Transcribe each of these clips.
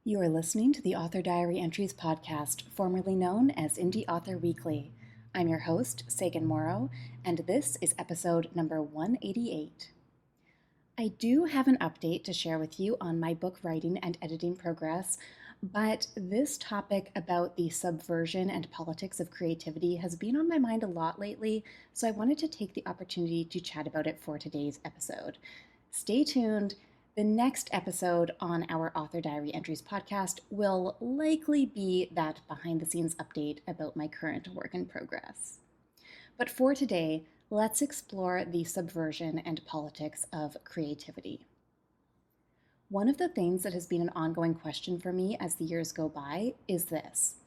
You are listening to the Author Diary Entries podcast, formerly known as Indie Author Weekly. I'm your host, Sagan Morrow, and this is episode number 188. I do have an update to share with you on my book writing and editing progress, but this topic about the subversion and politics of creativity has been on my mind a lot lately, so I wanted to take the opportunity to chat about it for today's episode. Stay tuned. The next episode on our Author Diary Entries podcast will likely be that behind-the-scenes update about my current work in progress. But for today, let's explore the subversion and politics of creativity. One of the things that has been an ongoing question for me as the years go by is this.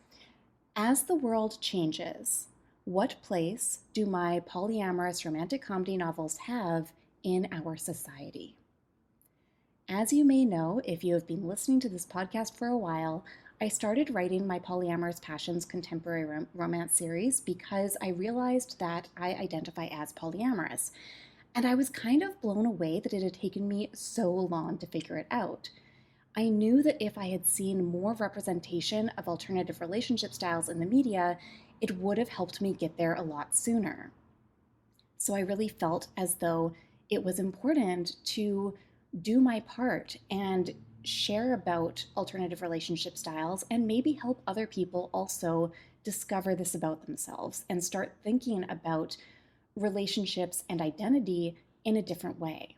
As the world changes, what place do my polyamorous romantic comedy novels have in our society? As you may know, if you have been listening to this podcast for a while, I started writing my Polyamorous Passions contemporary romance series because I realized that I identify as polyamorous. And I was kind of blown away that it had taken me so long to figure it out. I knew that if I had seen more representation of alternative relationship styles in the media, it would have helped me get there a lot sooner. So I really felt as though it was important to do my part and share about alternative relationship styles and maybe help other people also discover this about themselves and start thinking about relationships and identity in a different way.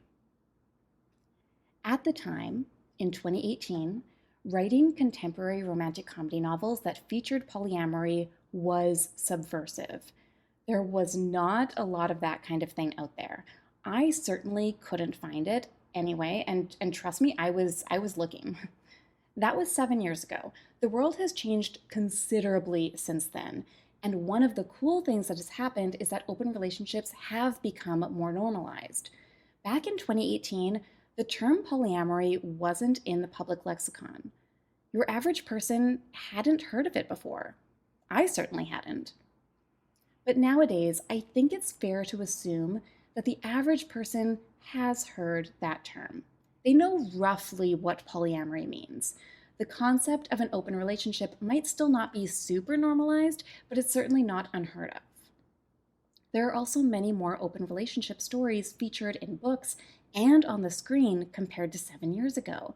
At the time, in 2018, writing contemporary romantic comedy novels that featured polyamory was subversive. There was not a lot of that kind of thing out there. I certainly couldn't find it anyway, and trust me, I was looking. That was 7 years ago. The world has changed considerably since then, and one of the cool things that has happened is that open relationships have become more normalized. Back in 2018, the term polyamory wasn't in the public lexicon. Your average person hadn't heard of it before. I certainly hadn't. But nowadays, I think it's fair to assume that the average person has heard that term. They know roughly what polyamory means. The concept of an open relationship might still not be super normalized, but it's certainly not unheard of. There are also many more open relationship stories featured in books and on the screen compared to 7 years ago.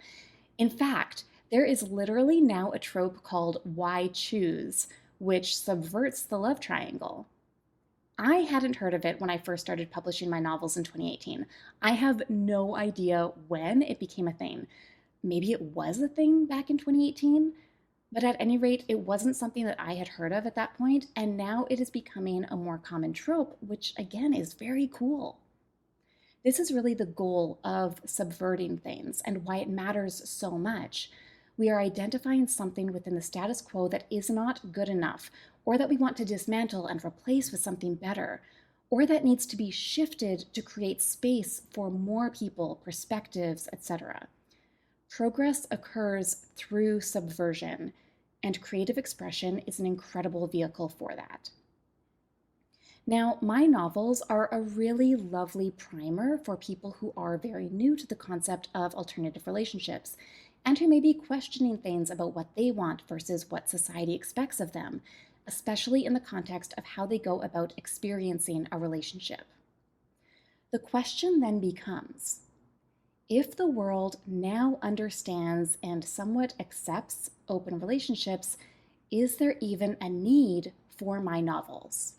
In fact, there is literally now a trope called "why choose," which subverts the love triangle. I hadn't heard of it when I first started publishing my novels in 2018. I have no idea when it became a thing. Maybe it was a thing back in 2018, but at any rate, it wasn't something that I had heard of at that point, and now it is becoming a more common trope, which again is very cool. This is really the goal of subverting things and why it matters so much. We are identifying something within the status quo that is not good enough, or that we want to dismantle and replace with something better, or that needs to be shifted to create space for more people, perspectives, etc. Progress occurs through subversion, and creative expression is an incredible vehicle for that. Now, my novels are a really lovely primer for people who are very new to the concept of alternative relationships, and who may be questioning things about what they want versus what society expects of them, especially in the context of how they go about experiencing a relationship. The question then becomes, if the world now understands and somewhat accepts open relationships, is there even a need for my novels?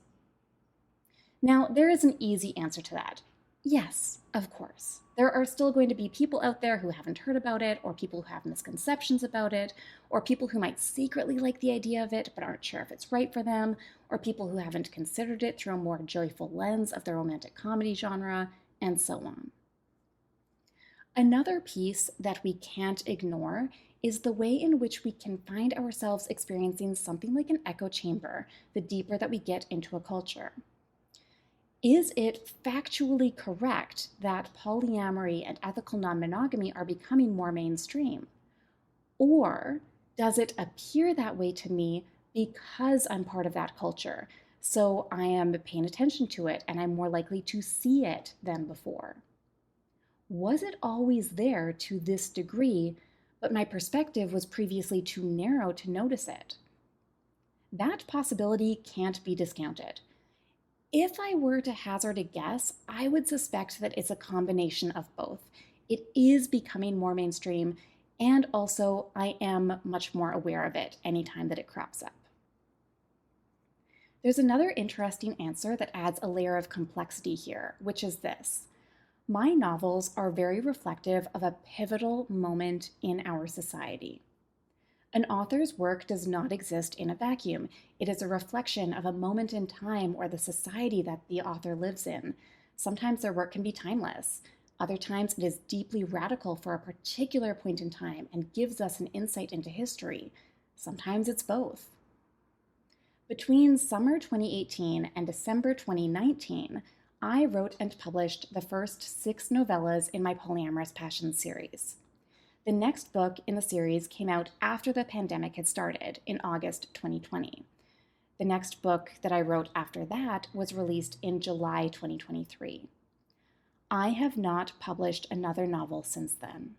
Now, there is an easy answer to that. Yes, of course. There are still going to be people out there who haven't heard about it, or people who have misconceptions about it, or people who might secretly like the idea of it but aren't sure if it's right for them, or people who haven't considered it through a more joyful lens of the romantic comedy genre, and so on. Another piece that we can't ignore is the way in which we can find ourselves experiencing something like an echo chamber the deeper that we get into a culture. Is it factually correct that polyamory and ethical non-monogamy are becoming more mainstream? Or does it appear that way to me because I'm part of that culture? So I am paying attention to it and I'm more likely to see it than before. Was it always there to this degree, but my perspective was previously too narrow to notice it. That possibility can't be discounted. If I were to hazard a guess, I would suspect that it's a combination of both. It is becoming more mainstream, and also I am much more aware of it anytime that it crops up. There's another interesting answer that adds a layer of complexity here, which is this. My novels are very reflective of a pivotal moment in our society. An author's work does not exist in a vacuum. It is a reflection of a moment in time or the society that the author lives in. Sometimes their work can be timeless. Other times it is deeply radical for a particular point in time and gives us an insight into history. Sometimes it's both. Between summer 2018 and December 2019, I wrote and published the first 6 novellas in my Polyamorous Passions series. The next book in the series came out after the pandemic had started in August 2020. The next book that I wrote after that was released in July 2023. I have not published another novel since then.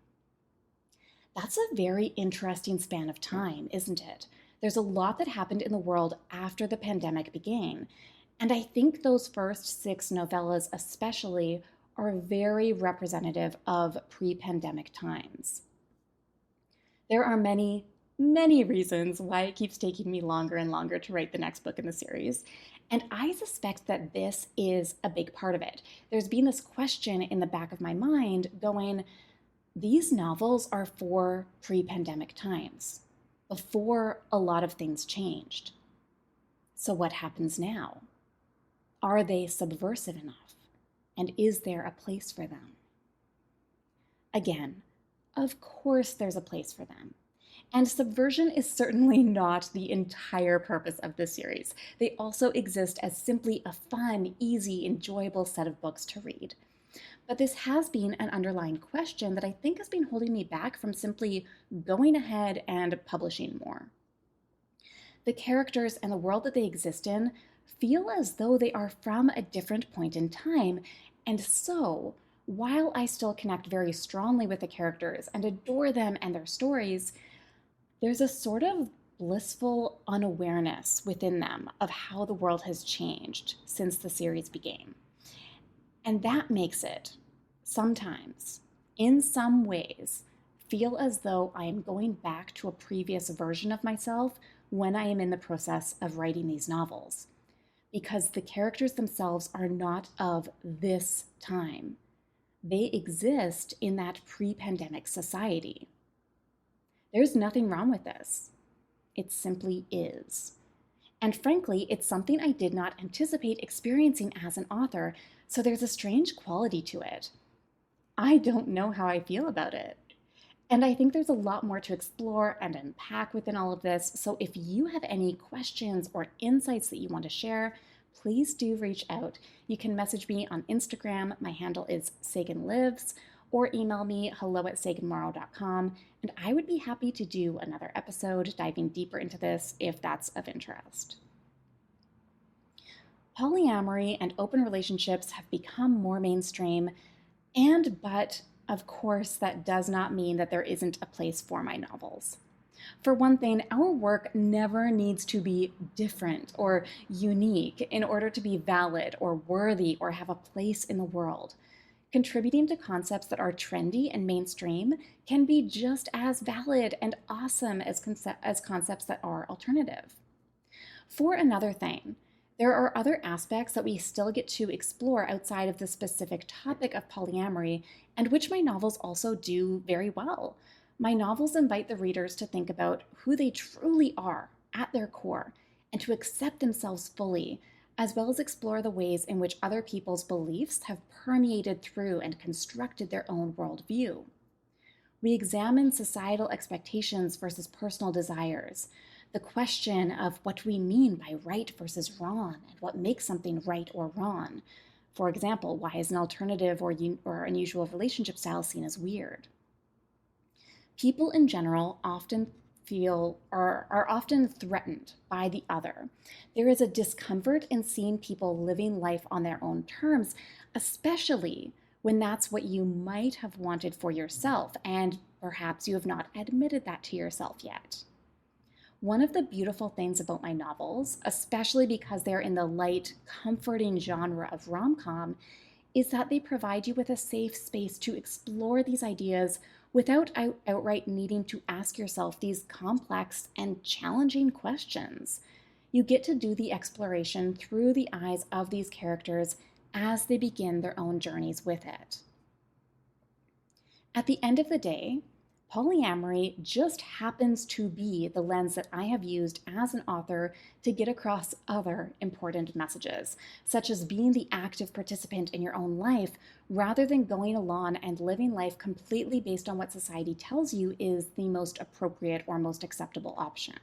That's a very interesting span of time, isn't it? There's a lot that happened in the world after the pandemic began, and I think those first 6 novellas especially are very representative of pre-pandemic times. There are many, many reasons why it keeps taking me longer and longer to write the next book in the series, and I suspect that this is a big part of it. There's been this question in the back of my mind going, these novels are for pre-pandemic times, before a lot of things changed. So what happens now? Are they subversive enough? And is there a place for them? Again, of course there's a place for them. And subversion is certainly not the entire purpose of this series. They also exist as simply a fun, easy, enjoyable set of books to read. But this has been an underlying question that I think has been holding me back from simply going ahead and publishing more. The characters and the world that they exist in feel as though they are from a different point in time, and so, while I still connect very strongly with the characters and adore them and their stories, there's a sort of blissful unawareness within them of how the world has changed since the series began. And that makes it, sometimes, in some ways, feel as though I am going back to a previous version of myself when I am in the process of writing these novels. Because the characters themselves are not of this time. They exist in that pre-pandemic society. There's nothing wrong with this. It simply is. And frankly, it's something I did not anticipate experiencing as an author, so there's a strange quality to it. I don't know how I feel about it. And I think there's a lot more to explore and unpack within all of this, so if you have any questions or insights that you want to share, please do reach out. You can message me on Instagram, my handle is SaganLives, or email me hello@saganmorrow.com, and I would be happy to do another episode diving deeper into this if that's of interest. Polyamory and open relationships have become more mainstream, but of course that does not mean that there isn't a place for my novels. For one thing, our work never needs to be different or unique in order to be valid or worthy or have a place in the world. Contributing to concepts that are trendy and mainstream can be just as valid and awesome as concepts that are alternative. For another thing, there are other aspects that we still get to explore outside of the specific topic of polyamory, and which my novels also do very well. My novels invite the readers to think about who they truly are at their core, and to accept themselves fully, as well as explore the ways in which other people's beliefs have permeated through and constructed their own worldview. We examine societal expectations versus personal desires, the question of what we mean by right versus wrong, and what makes something right or wrong. For example, why is an alternative or unusual relationship style seen as weird? People in general often are often threatened by the other. There is a discomfort in seeing people living life on their own terms, especially when that's what you might have wanted for yourself and perhaps you have not admitted that to yourself yet. One of the beautiful things about my novels, especially because they're in the light, comforting genre of romcom, is that they provide you with a safe space to explore these ideas without outright needing to ask yourself these complex and challenging questions. You get to do the exploration through the eyes of these characters as they begin their own journeys with it. At the end of the day, polyamory just happens to be the lens that I have used as an author to get across other important messages, such as being the active participant in your own life rather than going along and living life completely based on what society tells you is the most appropriate or most acceptable option.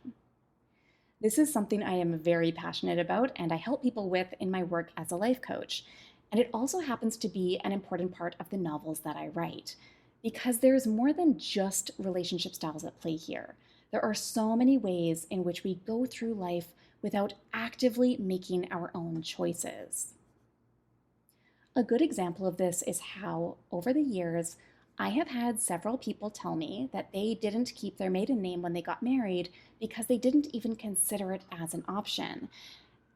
This is something I am very passionate about and I help people with in my work as a life coach. And it also happens to be an important part of the novels that I write, because there's more than just relationship styles at play here. There are so many ways in which we go through life without actively making our own choices. A good example of this is how, over the years, I have had several people tell me that they didn't keep their maiden name when they got married because they didn't even consider it as an option,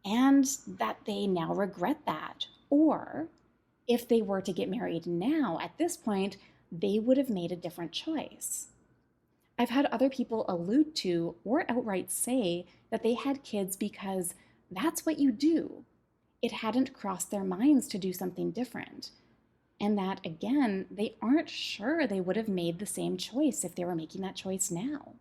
and that they now regret that. Or, if they were to get married now, at this point, they would have made a different choice. I've had other people allude to or outright say that they had kids because that's what you do. It hadn't crossed their minds to do something different. And that, again, they aren't sure they would have made the same choice if they were making that choice now.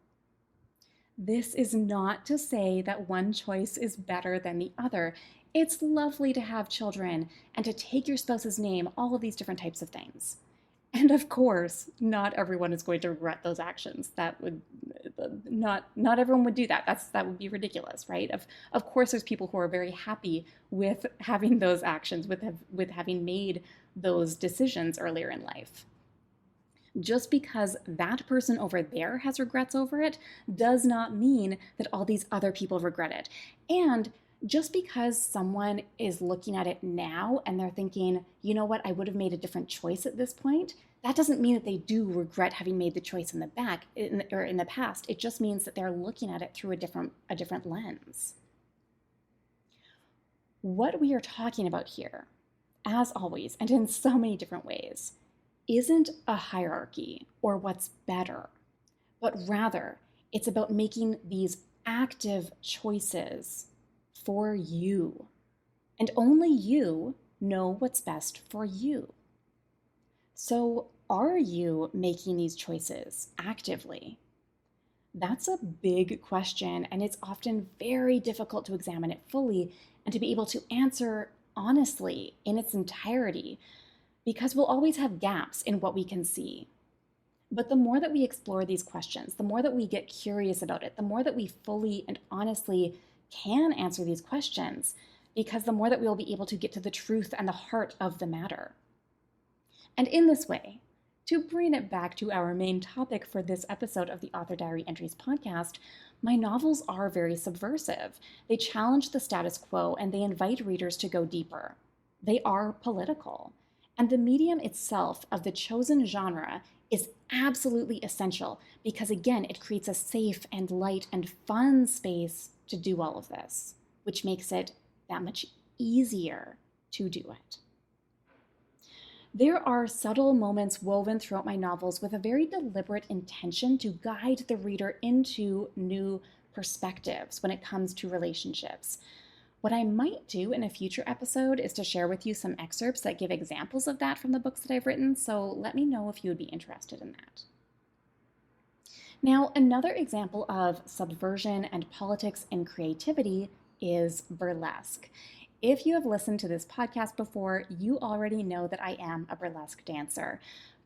This is not to say that one choice is better than the other. It's lovely to have children and to take your spouse's name, all of these different types of things. And of course, not everyone is going to regret those actions. That would not everyone would do that. That would be ridiculous, right? Of course, there's people who are very happy with having those actions, with having made those decisions earlier in life. Just because that person over there has regrets over it does not mean that all these other people regret it. And just because someone is looking at it now and they're thinking, you know what, I would have made a different choice at this point, that doesn't mean that they do regret having made the choice in the past. It just means that they're looking at it through a different lens. What we are talking about here, as always, and in so many different ways, isn't a hierarchy or what's better, but rather it's about making these active choices for you. And only you know what's best for you. So are you making these choices actively? That's a big question, and it's often very difficult to examine it fully and to be able to answer honestly in its entirety, because we'll always have gaps in what we can see. But the more that we explore these questions, the more that we get curious about it, the more that we fully and honestly can answer these questions, because the more that we'll be able to get to the truth and the heart of the matter. And in this way, to bring it back to our main topic for this episode of the Author Diary Entries podcast, my novels are very subversive. They challenge the status quo and they invite readers to go deeper. They are political. And the medium itself of the chosen genre is absolutely essential because, again, it creates a safe and light and fun space to do all of this, which makes it that much easier to do it. There are subtle moments woven throughout my novels with a very deliberate intention to guide the reader into new perspectives when it comes to relationships. What I might do in a future episode is to share with you some excerpts that give examples of that from the books that I've written, so let me know if you would be interested in that. Now, another example of subversion and politics and creativity is burlesque. If you have listened to this podcast before, you already know that I am a burlesque dancer.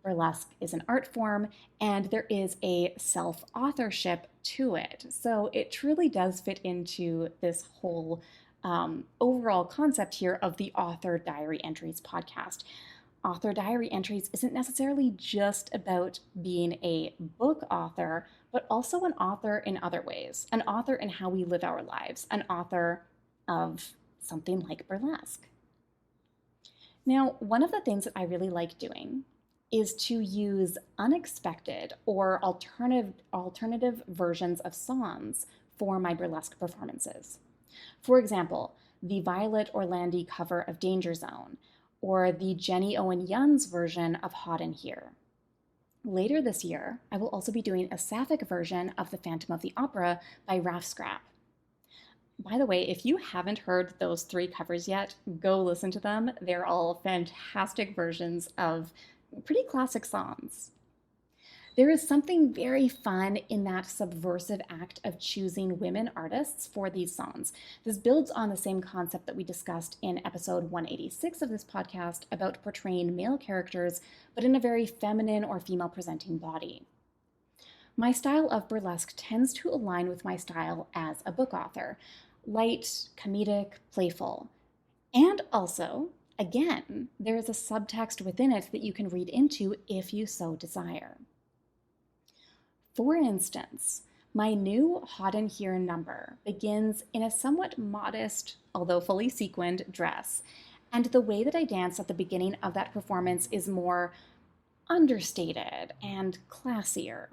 Burlesque is an art form, and there is a self-authorship to it. So it truly does fit into this whole overall concept here of the Author Diary Entries podcast. Author Diary Entries isn't necessarily just about being a book author, but also an author in other ways, an author in how we live our lives, an author of something like burlesque. Now, one of the things that I really like doing is to use unexpected or alternative versions of songs for my burlesque performances. For example, the Violet Orlandi cover of Danger Zone, or the Jenny Owen Young's version of Hot in Here. Later this year, I will also be doing a sapphic version of The Phantom of the Opera by Ralph Scrap. By the way, if you haven't heard those 3 covers yet, go listen to them. They're all fantastic versions of pretty classic songs. There is something very fun in that subversive act of choosing women artists for these songs. This builds on the same concept that we discussed in episode 186 of this podcast about portraying male characters, but in a very feminine or female-presenting body. My style of burlesque tends to align with my style as a book author: light, comedic, playful. And also, again, there is a subtext within it that you can read into if you so desire. For instance, my new Hot in Here number begins in a somewhat modest, although fully sequined, dress, and the way that I dance at the beginning of that performance is more understated and classier.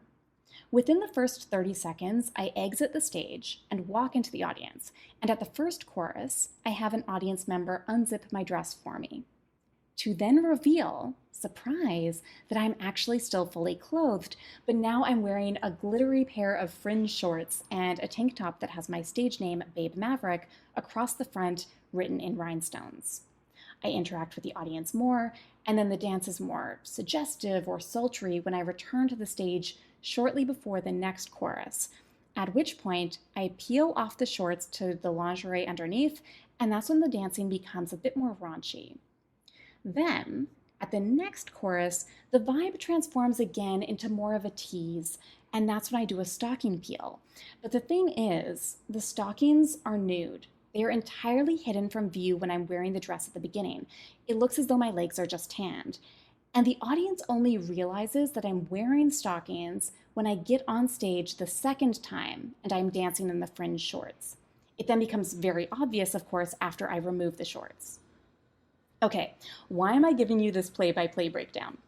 Within the first 30 seconds, I exit the stage and walk into the audience, and at the first chorus, I have an audience member unzip my dress for me, to then reveal, surprise, that I'm actually still fully clothed, but now I'm wearing a glittery pair of fringe shorts and a tank top that has my stage name, Babe Maverick, across the front, written in rhinestones. I interact with the audience more, and then the dance is more suggestive or sultry when I return to the stage shortly before the next chorus, at which point I peel off the shorts to the lingerie underneath, and that's when the dancing becomes a bit more raunchy. Then, at the next chorus, the vibe transforms again into more of a tease, and that's when I do a stocking peel. But the thing is, the stockings are nude. They are entirely hidden from view when I'm wearing the dress at the beginning. It looks as though my legs are just tanned. And the audience only realizes that I'm wearing stockings when I get on stage the second time and I'm dancing in the fringe shorts. It then becomes very obvious, of course, after I remove the shorts. Okay, why am I giving you this play-by-play breakdown?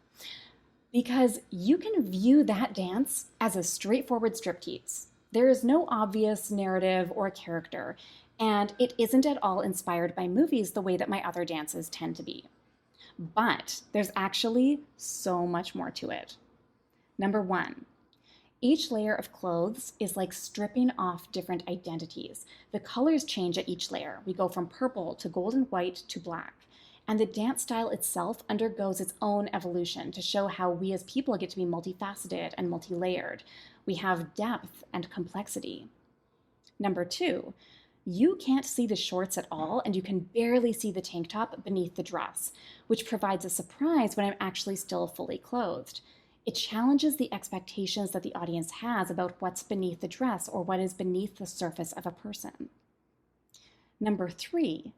Because you can view that dance as a straightforward striptease. There is no obvious narrative or character, and it isn't at all inspired by movies the way that my other dances tend to be. But there's actually so much more to it. Number 1, each layer of clothes is like stripping off different identities. The colors change at each layer. We go from purple to gold and white to black. And the dance style itself undergoes its own evolution to show how we as people get to be multifaceted and multi-layered. We have depth and complexity. Number 2, you can't see the shorts at all, and you can barely see the tank top beneath the dress, which provides a surprise when I'm actually still fully clothed. It challenges the expectations that the audience has about what's beneath the dress or what is beneath the surface of a person. Number 3,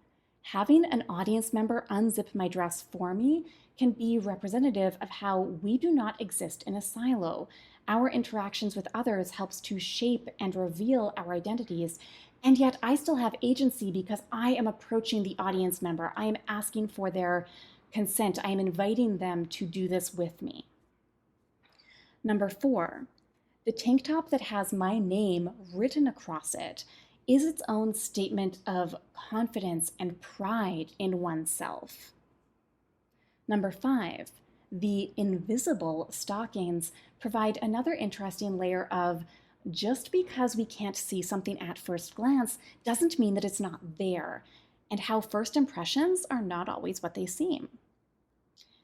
having an audience member unzip my dress for me can be representative of how we do not exist in a silo. Our interactions with others helps to shape and reveal our identities, and yet I still have agency because I am approaching the audience member. I am asking for their consent. I am inviting them to do this with me. Number 4, the tank top that has my name written across it is its own statement of confidence and pride in oneself. Number 5, the invisible stockings provide another interesting layer of just because we can't see something at first glance doesn't mean that it's not there, and how first impressions are not always what they seem.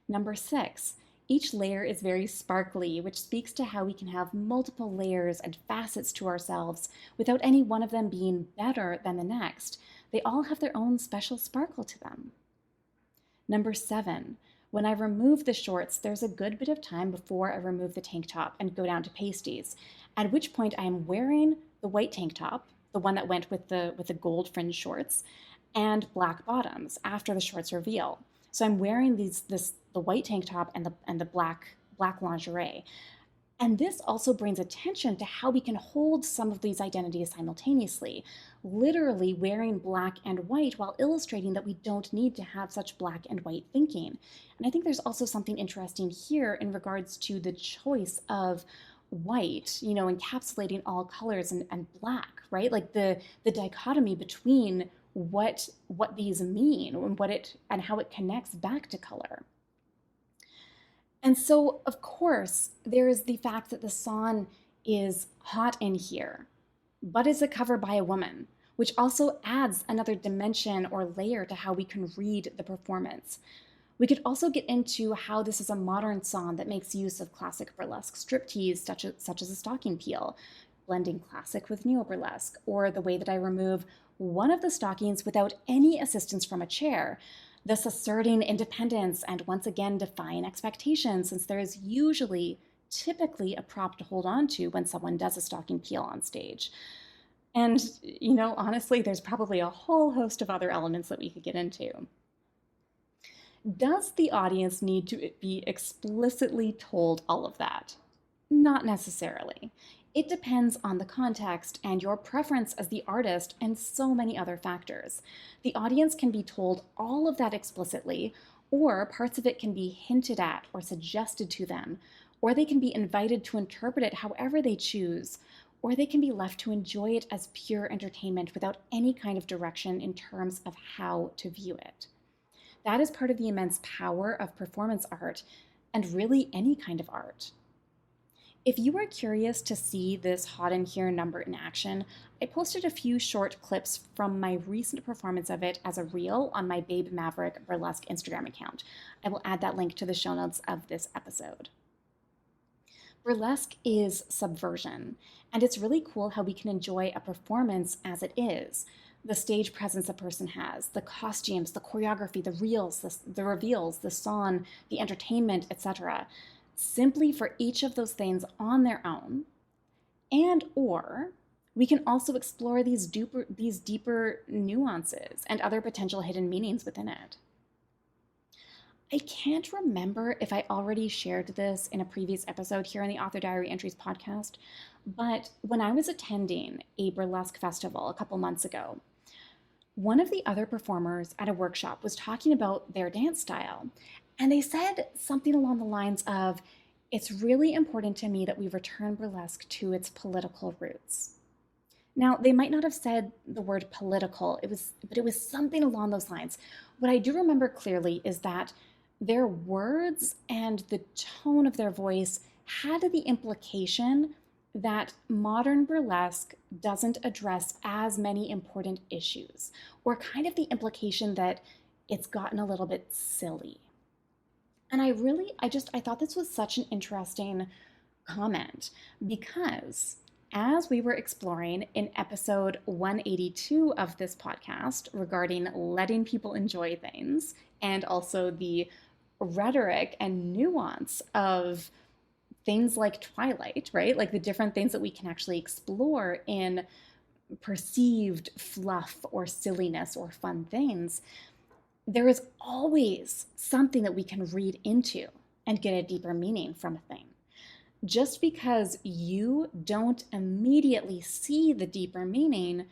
Number 6, each layer is very sparkly, which speaks to how we can have multiple layers and facets to ourselves without any one of them being better than the next. They all have their own special sparkle to them. Number 7, when I remove the shorts, there's a good bit of time before I remove the tank top and go down to pasties, at which point I am wearing the white tank top, the one that went with the gold fringe shorts, and black bottoms after the shorts reveal. So I'm wearing the white tank top and the black lingerie. And this also brings attention to how we can hold some of these identities simultaneously, literally wearing black and white while illustrating that we don't need to have such black and white thinking. And I think there's also something interesting here in regards to the choice of white, encapsulating all colors, and black, right? Like the dichotomy between what these mean and how it connects back to color. And so, of course, there is the fact that the song is hot in here, but is a cover by a woman, which also adds another dimension or layer to how we can read the performance. We could also get into how this is a modern song that makes use of classic burlesque striptease, such as a stocking peel, blending classic with neo-burlesque, or the way that I remove one of the stockings without any assistance from a chair, thus asserting independence and once again defying expectations, since there is typically a prop to hold on to when someone does a stocking peel on stage. And, honestly, there's probably a whole host of other elements that we could get into. Does the audience need to be explicitly told all of that? Not necessarily. It depends on the context and your preference as the artist and so many other factors. The audience can be told all of that explicitly, or parts of it can be hinted at or suggested to them, or they can be invited to interpret it however they choose, or they can be left to enjoy it as pure entertainment without any kind of direction in terms of how to view it. That is part of the immense power of performance art, and really any kind of art. If you are curious to see this Hot in Here number in action, I posted a few short clips from my recent performance of it as a reel on my Babe Maverick burlesque Instagram account. I will add that link to the show notes of this episode. Burlesque is subversion, and it's really cool how we can enjoy a performance as it is. The stage presence a person has, the costumes, the choreography, the reels, the reveals, the song, the entertainment, etc., simply for each of those things on their own, or we can also explore these deeper nuances and other potential hidden meanings within it. I can't remember if I already shared this in a previous episode here on the Author Diary Entries podcast, but when I was attending a burlesque festival a couple months ago, one of the other performers at a workshop was talking about their dance style, and they said something along the lines of, "It's really important to me that we return burlesque to its political roots." Now, they might not have said the word political, but it was something along those lines. What I do remember clearly is that their words and the tone of their voice had the implication that modern burlesque doesn't address as many important issues, or kind of the implication that it's gotten a little bit silly. And I thought this was such an interesting comment, because as we were exploring in episode 182 of this podcast regarding letting people enjoy things, and also the rhetoric and nuance of things like Twilight, right? Like the different things that we can actually explore in perceived fluff or silliness or fun things, there is always something that we can read into and get a deeper meaning from a thing. Just because you don't immediately see the deeper meaning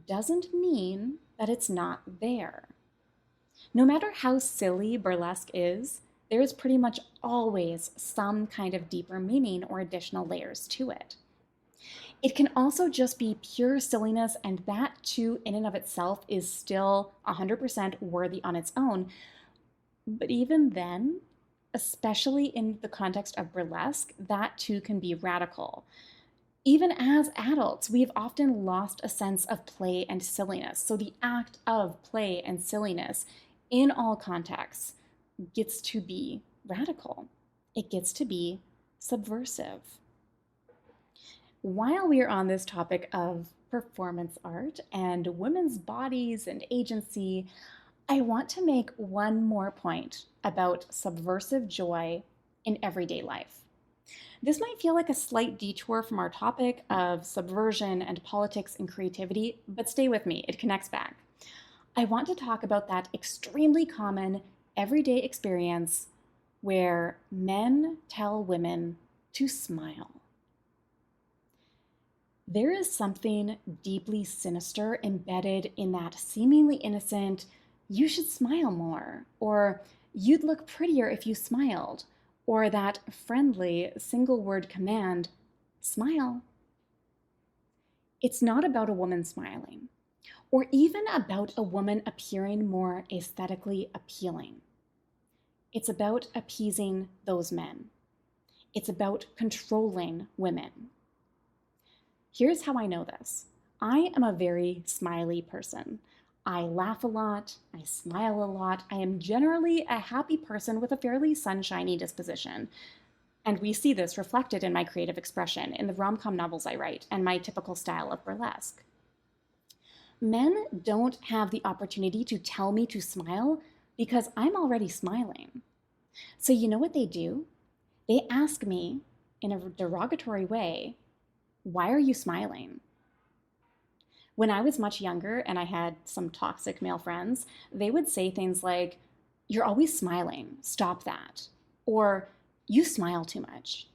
doesn't mean that it's not there. No matter how silly burlesque is, there is pretty much always some kind of deeper meaning or additional layers to it. It can also just be pure silliness, and that too in and of itself is still 100% worthy on its own. But even then, especially in the context of burlesque, that too can be radical. Even as adults, we've often lost a sense of play and silliness. So the act of play and silliness in all contexts gets to be radical. It gets to be subversive. While we are on this topic of performance art and women's bodies and agency, I want to make one more point about subversive joy in everyday life. This might feel like a slight detour from our topic of subversion and politics and creativity, but stay with me, it connects back. I want to talk about that extremely common everyday experience where men tell women to smile. There is something deeply sinister embedded in that seemingly innocent, "you should smile more," or "you'd look prettier if you smiled," or that friendly single-word command, "smile." It's not about a woman smiling, or even about a woman appearing more aesthetically appealing. It's about appeasing those men. It's about controlling women. Here's how I know this. I am a very smiley person. I laugh a lot, I smile a lot, I am generally a happy person with a fairly sunshiny disposition. And we see this reflected in my creative expression, in the rom-com novels I write, and my typical style of burlesque. Men don't have the opportunity to tell me to smile because I'm already smiling. So you know what they do? They ask me in a derogatory way, "Why are you smiling?" When I was much younger and I had some toxic male friends, they would say things like, "You're always smiling, stop that," or "You smile too much."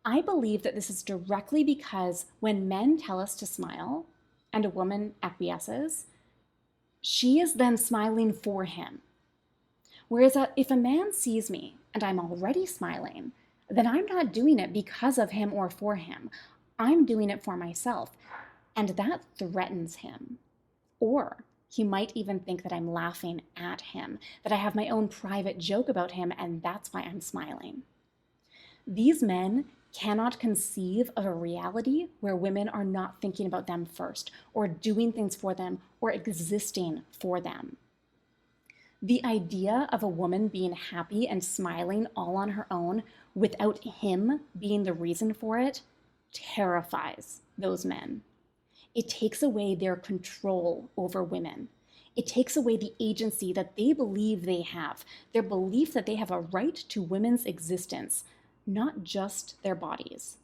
I believe that this is directly because when men tell us to smile and a woman acquiesces, she is then smiling for him. Whereas if a man sees me and I'm already smiling, then I'm not doing it because of him or for him. I'm doing it for myself. And that threatens him. Or he might even think that I'm laughing at him, that I have my own private joke about him, and that's why I'm smiling. These men cannot conceive of a reality where women are not thinking about them first, or doing things for them, or existing for them. The idea of a woman being happy and smiling all on her own without him being the reason for it terrifies those men. It takes away their control over women. It takes away the agency that they believe they have, their belief that they have a right to women's existence, not just their bodies.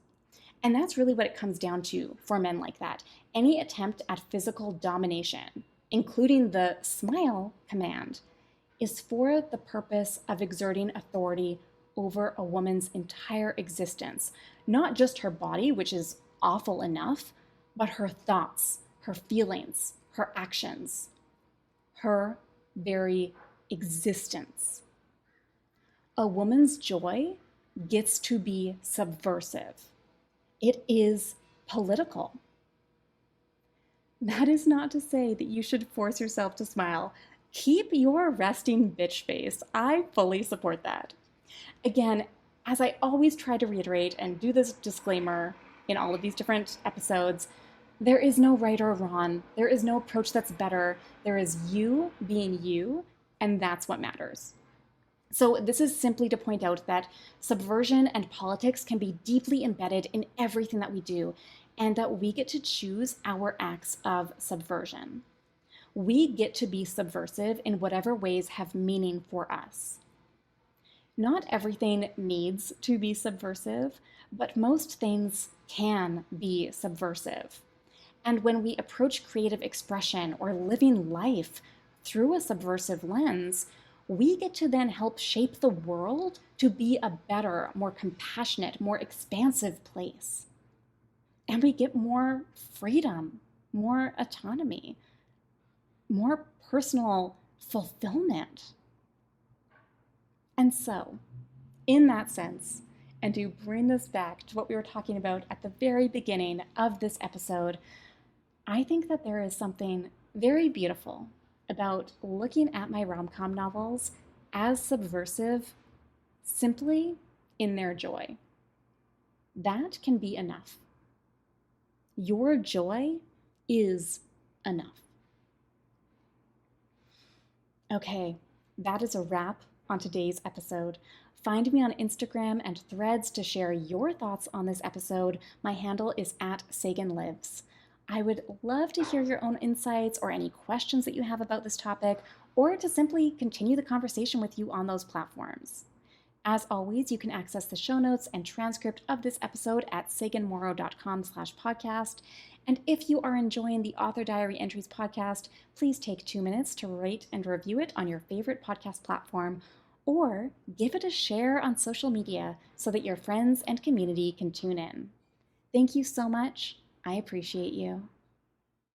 And that's really what it comes down to for men like that. Any attempt at physical domination, including the smile command, is for the purpose of exerting authority over a woman's entire existence. Not just her body, which is awful enough, but her thoughts, her feelings, her actions, her very existence. A woman's joy gets to be subversive. It is political. That is not to say that you should force yourself to smile. Keep your resting bitch face. I fully support that. Again, as I always try to reiterate and do this disclaimer in all of these different episodes, there is no right or wrong. There is no approach that's better. There is you being you, and that's what matters. So this is simply to point out that subversion and politics can be deeply embedded in everything that we do, and that we get to choose our acts of subversion. We get to be subversive in whatever ways have meaning for us. Not everything needs to be subversive, but most things can be subversive. And when we approach creative expression or living life through a subversive lens, we get to then help shape the world to be a better, more compassionate, more expansive place. And we get more freedom, more autonomy, more personal fulfillment. And so, in that sense, and to bring this back to what we were talking about at the very beginning of this episode, I think that there is something very beautiful about looking at my rom-com novels as subversive simply in their joy. That can be enough. Your joy is enough. Okay, that is a wrap on today's episode. Find me on Instagram and Threads to share your thoughts on this episode. My handle is @SaganLives. I would love to hear your own insights or any questions that you have about this topic, or to simply continue the conversation with you on those platforms. As always, you can access the show notes and transcript of this episode at saganmorrow.com/podcast. And if you are enjoying the Author Diary Entries podcast, please take 2 minutes to rate and review it on your favorite podcast platform, or give it a share on social media so that your friends and community can tune in. Thank you so much. I appreciate you.